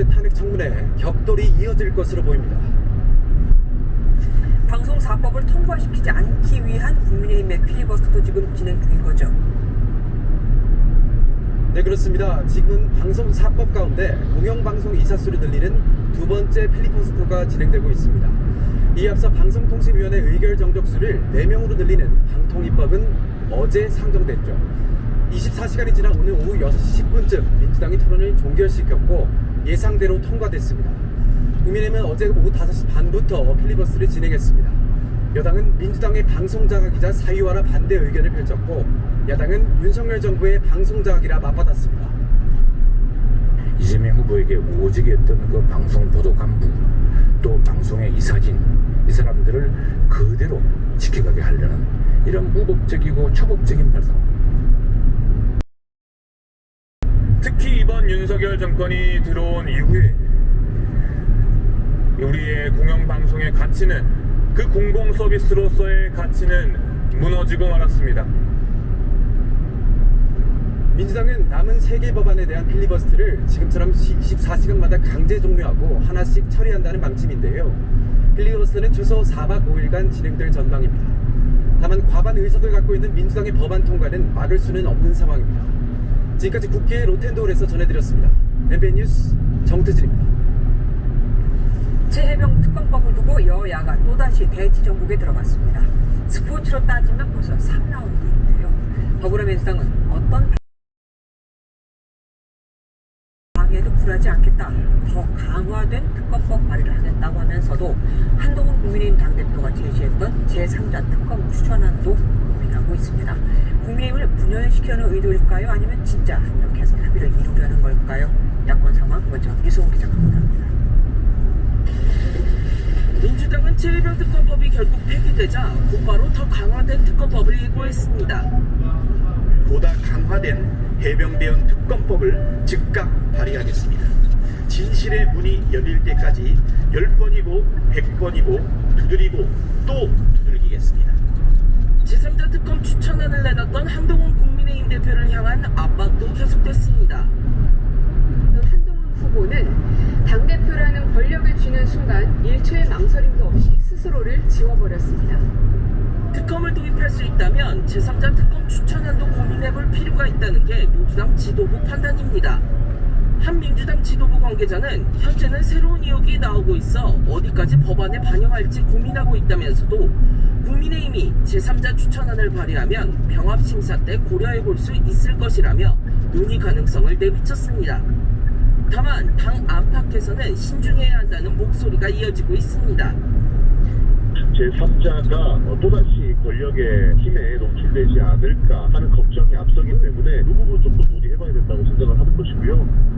탄핵 청문회 격돌이 이어질 것으로 보입니다. 방송 4법을 통과시키지 않기 위한 국민의힘의 필리버스터도 지금 진행 중인 거죠. 네, 그렇습니다. 지금 방송 4법 가운데 공영방송 이사수를 늘리는 두 번째 필리버스터가 진행되고 있습니다. 이에 앞서 방송통신위원회 의결 정족수를 4명으로 늘리는 방통위법은 어제 상정됐죠. 24시간이 지난 오늘 오후 6시 10분쯤 민주당이 토론을 종결시켰고 예상대로 통과됐습니다. 국민의힘은 어제 오후 5시 반부터 필리버스를 진행했습니다. 여당은 민주당의 방송장악이자 사유화라 반대 의견을 펼쳤고 야당은 윤석열 정부의 방송장악이라 맞받았습니다. 이재명 후보에게 오직했던 그 방송 보도 간부 또 방송의 이사진 이 사람들을 그대로 지켜가게 하려는 이런 무법적이고 초법적인 발상. 특히 이번 윤석열 정권이 들어온 이후에 우리의 공영방송의 가치는 그 공공서비스로서의 가치는 무너지고 말았습니다. 민주당은 남은 3개 법안에 대한 필리버스트를 지금처럼 24시간마다 강제 종료하고 하나씩 처리한다는 방침인데요. 필리버스트는 최소 4박 5일간 진행될 전망입니다. 다만 과반 의석을 갖고 있는 민주당의 법안 통과는 막을 수는 없는 상황입니다. 지금까지 국회 로텐도홀에서 전해드렸습니다. MBN 뉴스 정태진입니다. 최혜병 특검법을 두고 여야가 또다시 대치 전국에 들어갔습니다. 스포츠로 따지면 벌써 3라운드인데요. 더불어민주당은 어떤 방해도 굴하지 않겠다, 더 강화된 특검법 발의를 하겠다고 하면서도 한동훈 국민의힘 당대표가 제시했던 제3자 특검 추천안도 고민하고 있습니다. 국민의힘을 분열시키려는 의도일까요? 아니면 진짜 협력해서 합의를 이루려는 걸까요? 야권 상황 먼저 유승훈 기자가 보도합니다. 민주당은 최혜병 특검법이 결국 폐기되자 곧바로 더 강화된 특검법을 예고했습니다. 보다 강화된 해병대원 특검법을 즉각 발의하겠습니다. 진실의 문이 열릴 때까지 10번이고 100번이고 두드리고 또 두들기겠습니다. 제3자 특검 추천안을 내놨던 한동훈 국민의힘 대표를 향한 압박도 계속됐습니다. 한동훈 후보는 당대표라는 권력을 쥐는 순간 일초의 망설임도 없이 스스로를 지워버렸습니다. 특검을 도입할 수 있다면 제3자 특검 추천안도 고민해볼 필요가 있다는 게 민주당 지도부 판단입니다. 한 민주당 지도부 관계자는 현재는 새로운 의혹이 나오고 있어 어디까지 법안에 반영할지 고민하고 있다면서도 국민의힘이 제3자 추천안을 발의하면 병합심사 때 고려해볼 수 있을 것이라며 논의 가능성을 내비쳤습니다. 다만 당 안팎에서는 신중해야 한다는 목소리가 이어지고 있습니다. 제3자가 또다시 권력의 힘에 노출되지 않을까 하는 걱정이 앞서기 때문에 이 부분 좀 더 논의해봐야 된다고 생각을 하는 것이고요.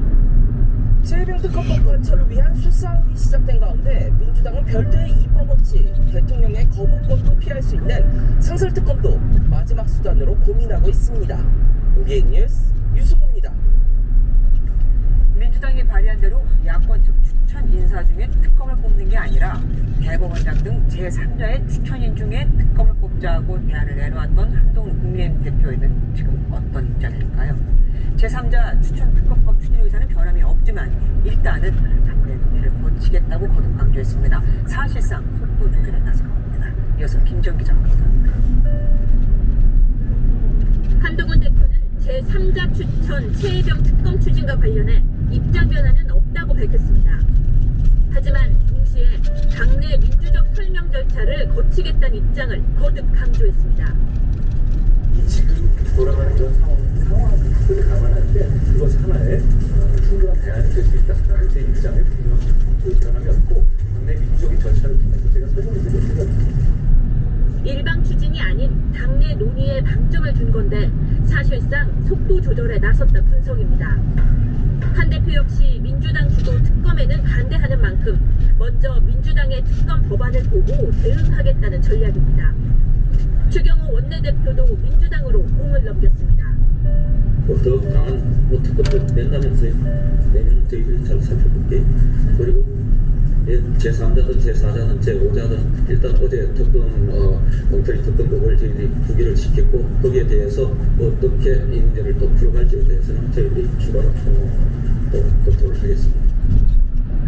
최혜병 특검법 관철을 위한 수싸움이 시작된 가운데 민주당은 별도의 입법 없이 대통령의 거부권도 피할 수 있는 상설특검도 마지막 수단으로 고민하고 있습니다. MBN 뉴스 유승우입니다. 민주당이 발의한 대로 야권 측 추천 인사 중에 특검을 뽑는 게 아니라 대법원장 등 제3자의 추천인 중에 특검을 뽑자고 대안을 내놓았던 한동훈 국민의힘 대표에는 지금 어떤 입장일까요? 제3자 추천 특검법 추진 의사는 변함이 없지만 일단은 당내 논의를 거치겠다고 거듭 강조했습니다. 사실상 속도 조절에 나선 겁니다. 이어서 김정 기자가 보도합니다. 한동훈 대표는 제3자 추천 최혜병 특검 추진과 관련해 입장 변화는 없다고 밝혔습니다. 하지만 동시에 당내 민주적 설명 절차를 거치겠다는 입장을 거듭 강조했습니다. 이 지금 돌아가는 이런 상황을 감안할 때 그것 하나의 충분한 대안이 될 수 있다는 제 입장에 변함이 없고 당내 민주적인 절차를 통해서 제가 설명드리고 있습니다. 일방 추진이 아닌 당내 논의에 방점을 둔 건데 사실상 속도 조절에 나섰다 분석입니다. 한 대표 역시 민주당 주도 특검에는 반대하는 만큼 먼저 민주당의 특검 법안을 보고 대응하겠다는 전략입니다. 추경호 원내대표도 민주당으로 공을 넘겼습니다. 더 강한 특검을 낸다면서요. 내면 저희들이 잘 살펴볼게. 그리고 제3자든 제4자든 제5자든 일단 어제 엉터리 특검법을 저희들이 9개를 시켰고 거기에 대해서 어떻게 이 문제를 또 풀어갈지에 대해서는 저희들이 추가로 또 검토를 하겠습니다.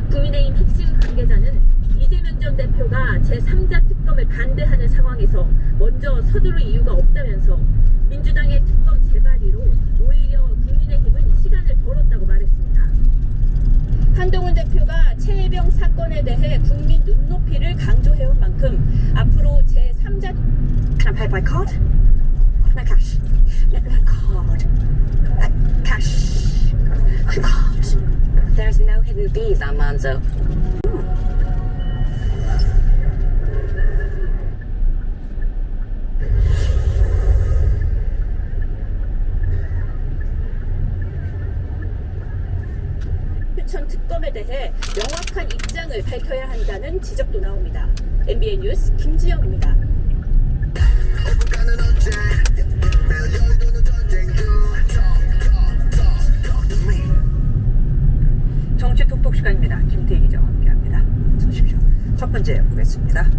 국민의힘 핵심 관계자는 이재명 전 대표가 제3자 특검을 반대하는 상황에서 먼저 서두를 이유가 없다면서 민주당의 특검 재발의로 오히려 국민의힘은 시간을 벌었다고 말했습니다. 한동훈 대표가 최혜병 사건에 대해 국민 눈높이를 강조해온 만큼 앞으로 제3자 Can I pay by card? No cash. No card. Cash. Card. There's no hidden fees, Almanzo. 추천 특검에 대해 명확한 입장을 밝혀야 한다는 지적도 나옵니다. MBN 뉴스 김지영입니다. 정치 톡톡 시간입니다. 김태희 기자와 함께합니다. 보십시오. 첫 번째 보겠습니다.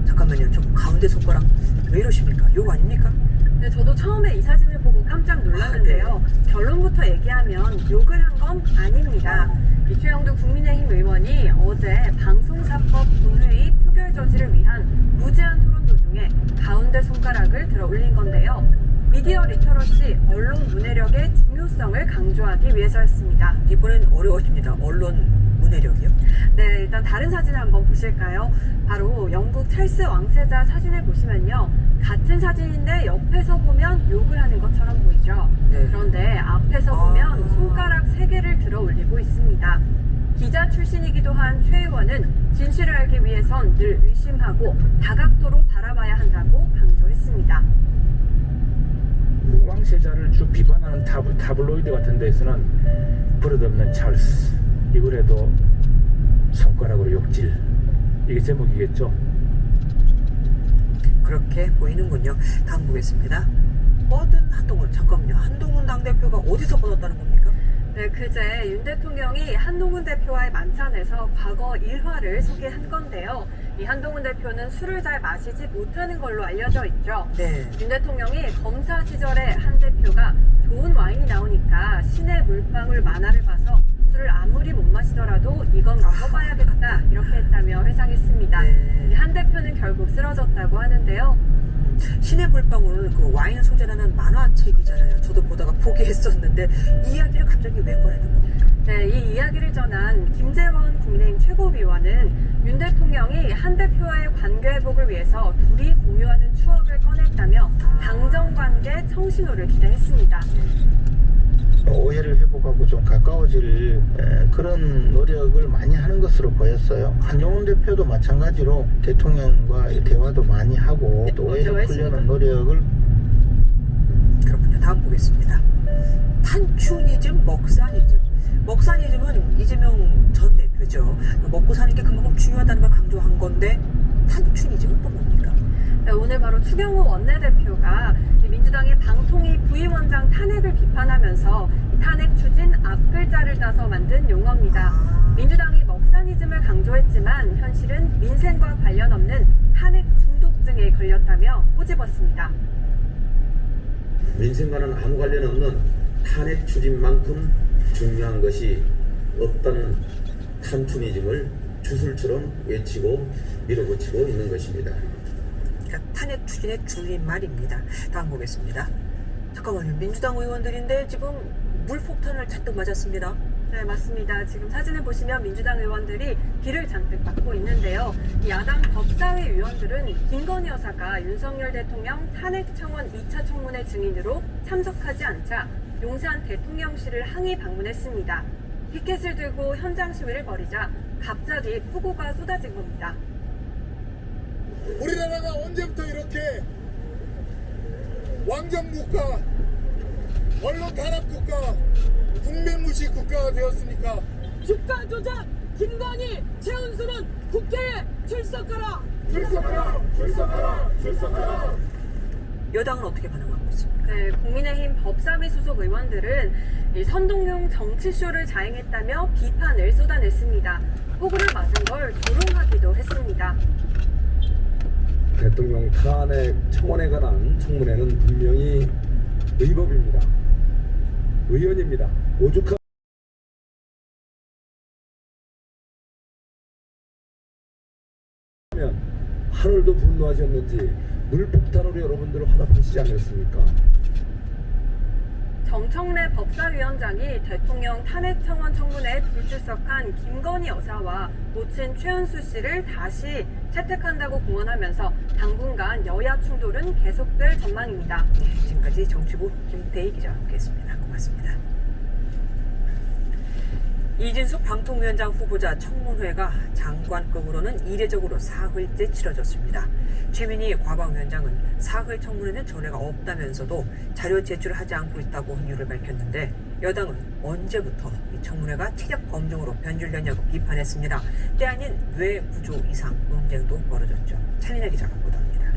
잠깐만요. 저 가운데 손가락 왜 이러십니까? 욕 아닙니까? 네, 저도 처음에 이 사진을 보고 깜짝 놀랐는데요. 결론부터 얘기하면 욕을 한 건 아닙니다. 최영두 국민의힘 의원이 어제 방송사법 본회의 표결 저지를 위한 무제한 토론 도중에 가운데 손가락을 들어 올린 건데요. 미디어 리터러시, 언론 문해력의 중요성을 강조하기 위해서였습니다. 이번엔 어려워집니다. 언론 문해력이요? 네, 일단 다른 사진을 한번 보실까요? 바로 영국 찰스 왕세자 사진을 보시면요. 같은 사진인데 옆에서 보면 욕을 하는 것처럼 보이죠? 네. 그런데 앞에서 보면 손가락 3개를 들어 올리고 있습니다. 기자 출신이기도 한 최 의원은 진실을 알기 위해선 늘 의심하고 다각도로 바라봐야 한다고 강조했습니다. 왕세자를 쭉 비판하는 타블로이드 같은 데에서는 버릇없는 찰스, 이거라도 손가락으로 욕질, 이게 제목이겠죠. 그렇게 보이는군요. 다음 보겠습니다. 뻗은 한동훈. 잠깐만요. 한동훈 당대표가 어디서 뻗었다는 겁니까? 네, 그제 윤 대통령이 한동훈 대표와의 만찬에서 과거 일화를 소개한 건데요. 이 한동훈 대표는 술을 잘 마시지 못하는 걸로 알려져 있죠. 네. 윤 대통령이 검사 시절에 한 대표가 좋은 와인이 나오니까 시내 물방울 만화를 봐서 술을 아무리 못 마시더라도 이건 먹어봐야겠다 이렇게 했다며 회상했습니다. 네. 이 한 대표는 결국 쓰러졌다고 하는데요. 신의 물방울 그 와인 소재라는 만화책이잖아요. 저도 보다가 포기했었는데 이 이야기를 갑자기 왜 꺼내는 겁니까? 네, 이 이야기를 전한 김재원 국민의힘 최고위원은 윤 대통령이 한 대표와의 관계 회복을 위해서 둘이 공유하는 추억을 꺼냈다며 당정 관계 청신호를 기대했습니다. 오해를 회복하고 좀 가까워질 그런 노력을 많이 하는 것으로 보였어요. 한동훈 대표도 마찬가지로 대통령과 대화도 많이 하고 또 오해를 풀려는 노력을. 그렇군요. 다음 보겠습니다. 탄춘이즘, 먹사니즘. 먹사니즘은 이재명 전 대표죠. 먹고 사는 게 그만큼 중요하다는 걸 강조한 건데 탄춘이즘은 또 뭡니까? 네, 오늘 바로 추경호 원내대표가 민주당의 방통위 부위원장 탄핵을 비판하면서 탄핵 추진 앞글자를 따서 만든 용어입니다. 민주당이 먹사니즘을 강조했지만 현실은 민생과 관련 없는 탄핵 중독증에 걸렸다며 꼬집었습니다. 민생과는 아무 관련 없는 탄핵 추진만큼 중요한 것이 없다는 탄춘이즘을 주술처럼 외치고 밀어붙이고 있는 것입니다. 그러니까 탄핵 추진의 줄임말입니다. 다음 보겠습니다. 잠깐만요. 민주당 의원들인데 지금 물폭탄을 잔뜩 맞았습니다. 네, 맞습니다. 지금 사진을 보시면 민주당 의원들이 비를 잔뜩 맞고 있는데요. 야당 법사위 위원들은 김건희 여사가 윤석열 대통령 탄핵 청원 2차 청문회 증인으로 참석하지 않자 용산 대통령실을 항의 방문했습니다. 피켓을 들고 현장 시위를 벌이자 갑자기 폭우가 쏟아진 겁니다. 우리나라가 언제부터 이렇게 왕정국가, 언론 탄압국가, 국민무시 국가가 되었습니까? 주가 조작, 김건희, 최은수는 국회에 출석하라! 출석하라! 출석하라! 출석하라! 여당은 어떻게 반응하고 있습니까? 네, 국민의힘 법사위 소속 의원들은 이 선동용 정치쇼를 자행했다며 비판을 쏟아냈습니다. 폭우를 맞은 걸 조롱하기도 했습니다. 대통령 탄핵 청원에 관한 청문회는 분명히 의법입니다. 의원입니다. 오죽하면 분노하셨는지 물폭탄으로 여러분들을 화답하시지 않았습니까? 정청래 법사위원장이 대통령 탄핵 청원 청문회에 불출석한 김건희 여사와 모친 최은수 씨를 다시 채택한다고 공언하면서 당분간 여야 충돌은 계속될 전망입니다. 지금까지 정치부 김태희 기자와 함께했습니다. 고맙습니다. 이진숙 방통위원장 후보자 청문회가 장관급으로는 이례적으로 사흘째 치러졌습니다. 최민희 과방위원장은 사흘 청문회는 전례가 없다면서도 자료 제출하지 않고 있다고 이유를 밝혔는데 여당은 언제부터 이 청문회가 체력 검증으로 변질되냐고 비판했습니다. 때 아닌 뇌 구조 이상 논쟁도 벌어졌죠. 차민아 기자가 보도합니다.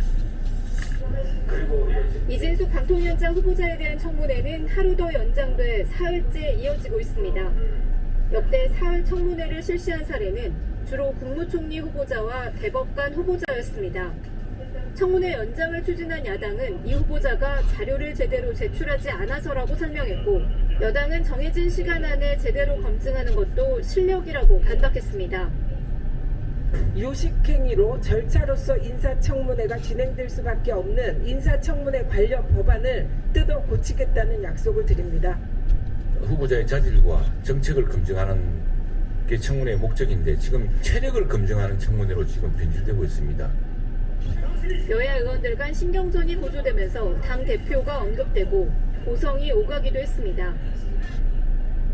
이진숙 방통위원장 후보자에 대한 청문회는 하루 더 연장돼 사흘째 이어지고 있습니다. 역대 사흘 청문회를 실시한 사례는 주로 국무총리 후보자와 대법관 후보자였습니다. 청문회 연장을 추진한 야당은 이 후보자가 자료를 제대로 제출하지 않아서라고 설명했고 여당은 정해진 시간 안에 제대로 검증하는 것도 실력이라고 반박했습니다. 요식행위로 절차로서 인사청문회가 진행될 수밖에 없는 인사청문회 관련 법안을 뜯어 고치겠다는 약속을 드립니다. 후보자의 자질과 정책을 검증하는 게 청문회의 목적인데 지금 체력을 검증하는 청문회로 지금 변질되고 있습니다. 여야 의원들 간 신경전이 고조되면서 당 대표가 언급되고 고성이 오가기도 했습니다.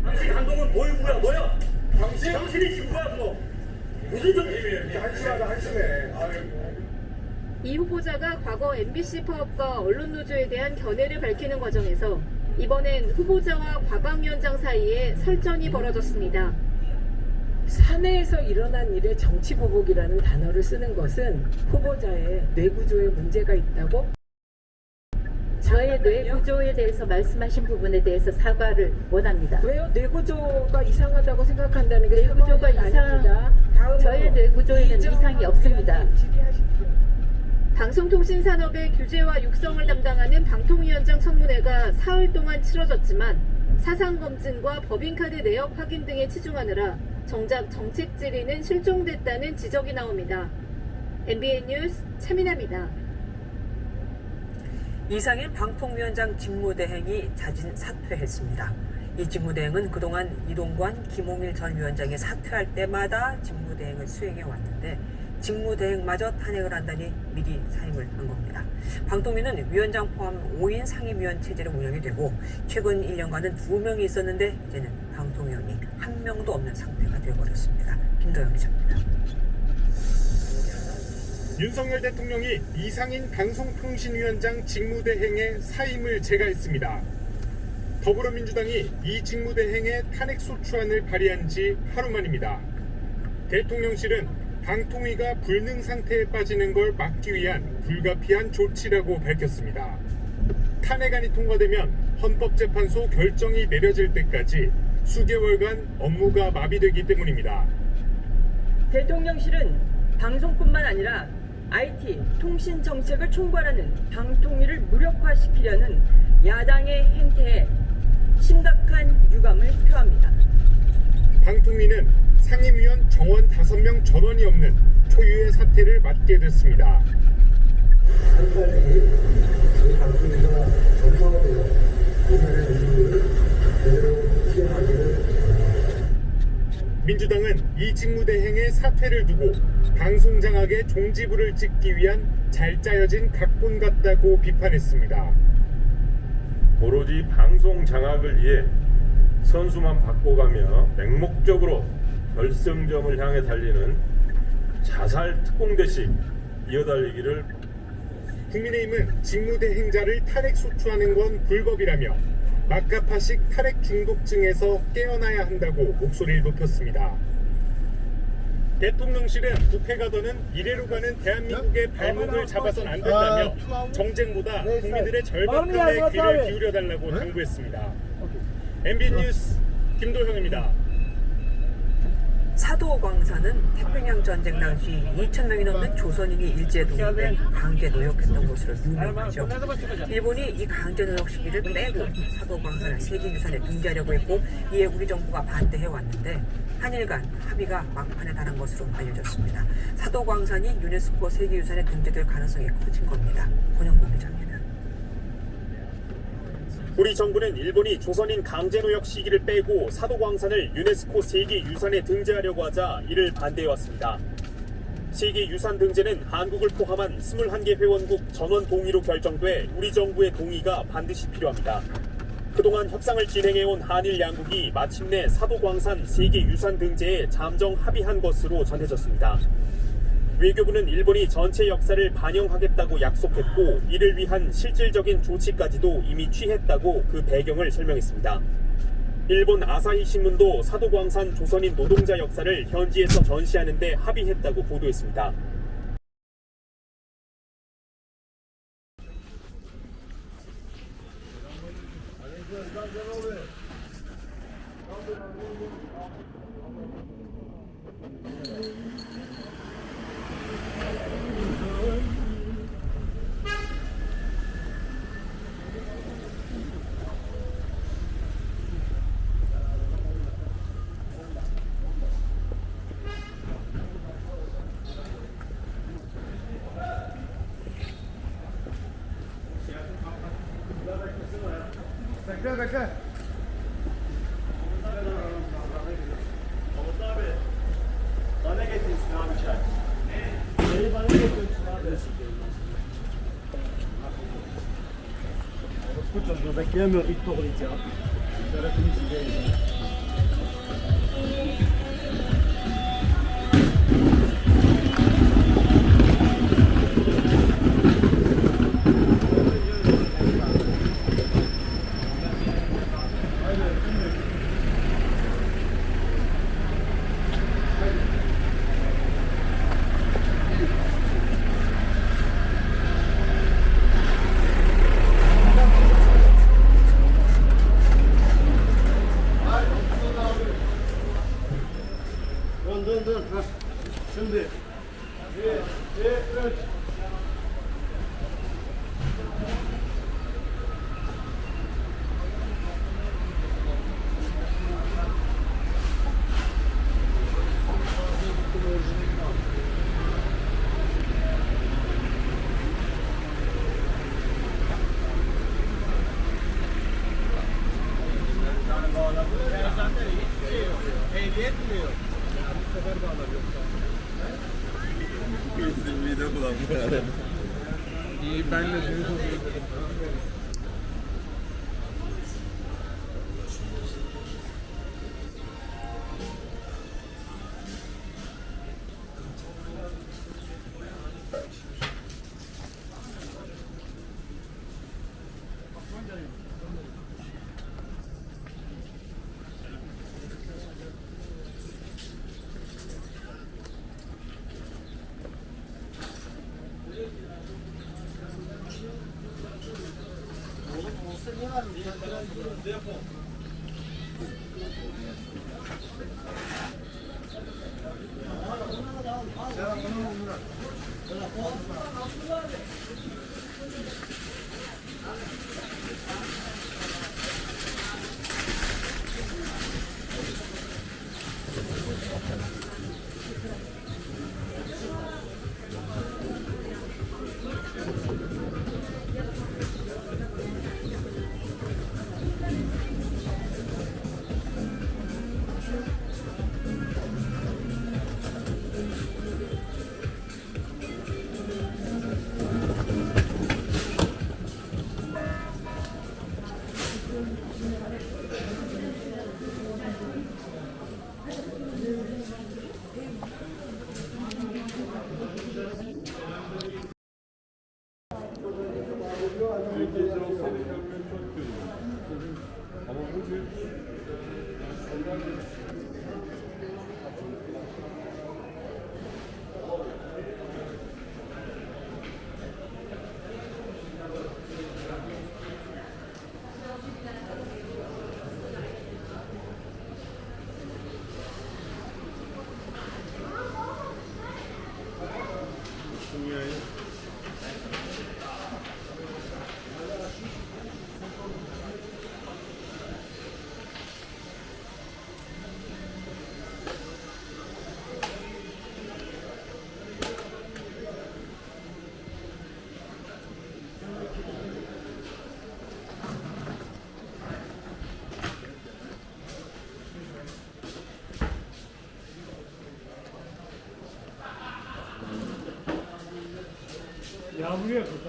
당신 한동훈 보유부야 뭐야? 당신이 지구야 뭐? 무슨 정책이에요? 한심해. 이 후보자가 과거 MBC 파업과 언론노조에 대한 견해를 밝히는 과정에서 이번엔 후보자와 과방위원장 사이에 설전이 벌어졌습니다. 사내에서 일어난 일에 정치보복이라는 단어를 쓰는 것은 후보자의 뇌구조에 문제가 있다고? 저의 뇌구조에 대해서 말씀하신 부분에 대해서 사과를 원합니다. 왜요? 뇌구조가 이상하다고 생각한다는 게 뇌구조가 아닙니다. 저의 뇌구조에는 이상이 없습니다. 방송통신산업의 규제와 육성을 담당하는 방통위원장 청문회가 사흘 동안 치러졌지만 사상검증과 법인카드 내역 확인 등에 치중하느라 정작 정책 질의는 실종됐다는 지적이 나옵니다. MBN 뉴스 최민아입니다. 이상일 방통위원장 직무대행이 자진 사퇴했습니다. 이 직무대행은 그동안 이동관, 김홍일 전 위원장이 사퇴할 때마다 직무대행을 수행해 왔는데 직무대행마저 탄핵을 한다니 미리 사임을 한 겁니다. 방통위는 위원장 포함 5인 상임위원 체제로 운영이 되고 최근 1년간은 2명이 있었는데 이제는 방통위원이 1명도 없는 상태가 되어버렸습니다. 김도영 기자입니다. 윤석열 대통령이 이상인 방송통신위원장 직무대행의 사임을 제가했습니다. 더불어민주당이 이 직무대행의 탄핵소추안을 발의한 지 하루 만입니다. 대통령실은 방통위가 불능 상태에 빠지는 걸 막기 위한 불가피한 조치라고 밝혔습니다. 탄핵안이 통과되면 헌법재판소 결정이 내려질 때까지 수개월간 업무가 마비되기 때문입니다. 대통령실은 방송뿐만 아니라 IT, 통신 정책을 총괄하는 방통위를 무력화시키려는 야당의 행태에 심각한 유감을 표합니다. 방통위는 상임위원 정원 5명 전원이 없는 초유의 사태를 맡게 됐습니다. 저희 방통위가 정상화되어 국민의 의무를 제대로 수행하기를. 민주당은 이 직무대행의 사퇴를 두고 방송장악의 종지부를 찍기 위한 잘 짜여진 각본 같다고 비판했습니다. 오로지 방송 장악을 위해 선수만 바꿔가며 맹목적으로 결승점을 향해 달리는 자살 특공대식 이어달리기를. 국민의힘은 직무대행자를 탄핵소추하는 건 불법이라며 마카파식 탄핵 중독증에서 깨어나야 한다고 목소리를 높였습니다. 대통령실은 국회가 더는 이래로 가는 대한민국의 발목을 잡아선 안 된다며 정쟁보다 국민들의 절박함에 귀를 기울여달라고 당부했습니다. MBN 뉴스 김도형입니다. 사도광산은 태평양 전쟁 당시 2,000명이 넘는 조선인이 일제에 동원돼 강제 노역했던 곳으로 유명하죠. 일본이 이 강제 노역 시기를 빼고 사도광산을 세계유산에 등재하려고 했고 이에 우리 정부가 반대해왔는데 한일 간 합의가 막판에 달한 것으로 알려졌습니다. 사도광산이 유네스코 세계유산에 등재될 가능성이 커진 겁니다. 권영범 기자입니다. 우리 정부는 일본이 조선인 강제노역 시기를 빼고 사도광산을 유네스코 세계유산에 등재하려고 하자 이를 반대해왔습니다. 세계유산 등재는 한국을 포함한 21개 회원국 전원 동의로 결정돼 우리 정부의 동의가 반드시 필요합니다. 그동안 협상을 진행해온 한일 양국이 마침내 사도광산 세계유산 등재에 잠정 합의한 것으로 전해졌습니다. 외교부는 일본이 전체 역사를 반영하겠다고 약속했고 이를 위한 실질적인 조치까지도 이미 취했다고 그 배경을 설명했습니다. 일본 아사히 신문도 사도광산 조선인 노동자 역사를 현지에서 전시하는 데 합의했다고 보도했습니다. Bekliyorum ilk doğru ya. Şimdi. Evet. İyi ben de seni soruyorum.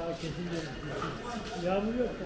Daha kesildi. Yağmur yok da.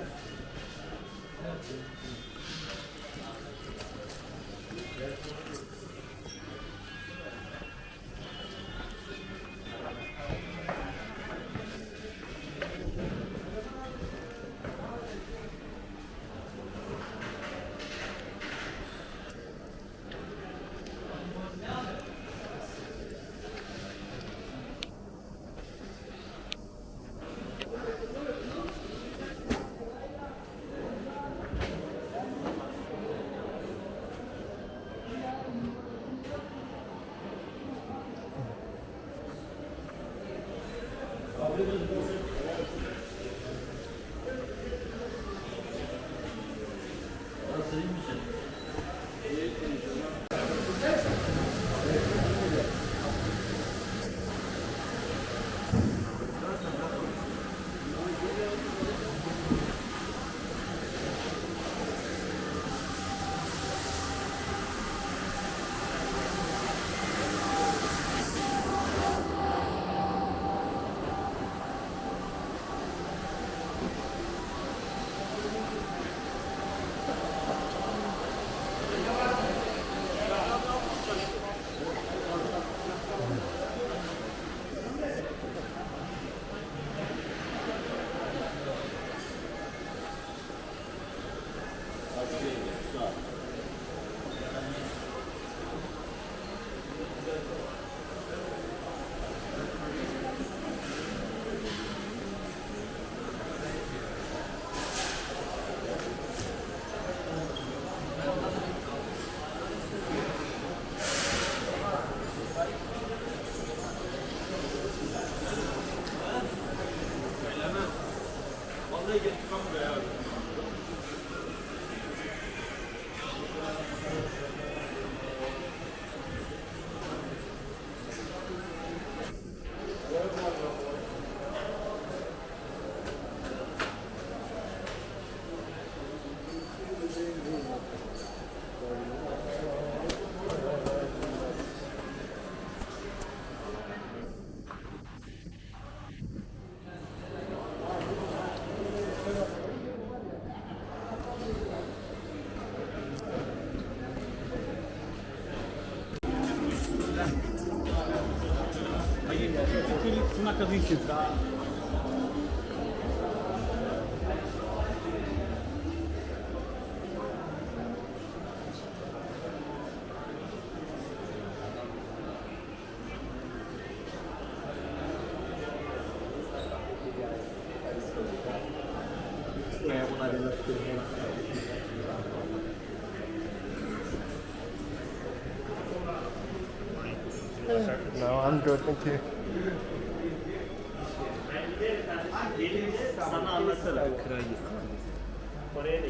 No, I'm good, thank you. Sana anlatırım. Oraya da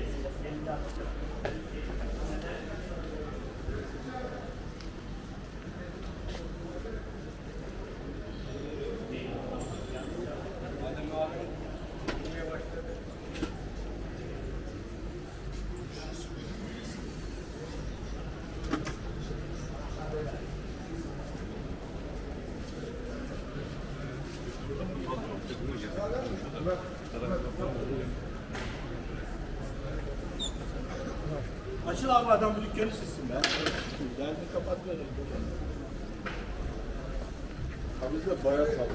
Açıl abi, adam bu dükkanı silsin be. Geldi kapatmıyor. Abi de bayağı tatlı.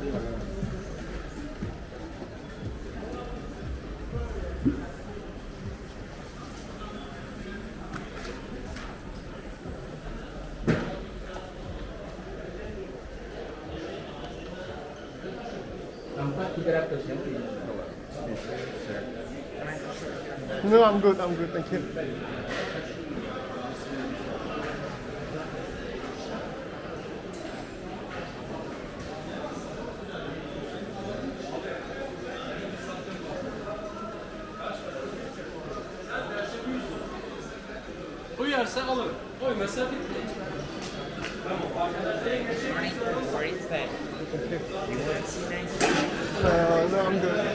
No, I'm good, thank you. Uyarsa alır, uymasa bitti. No, I'm good.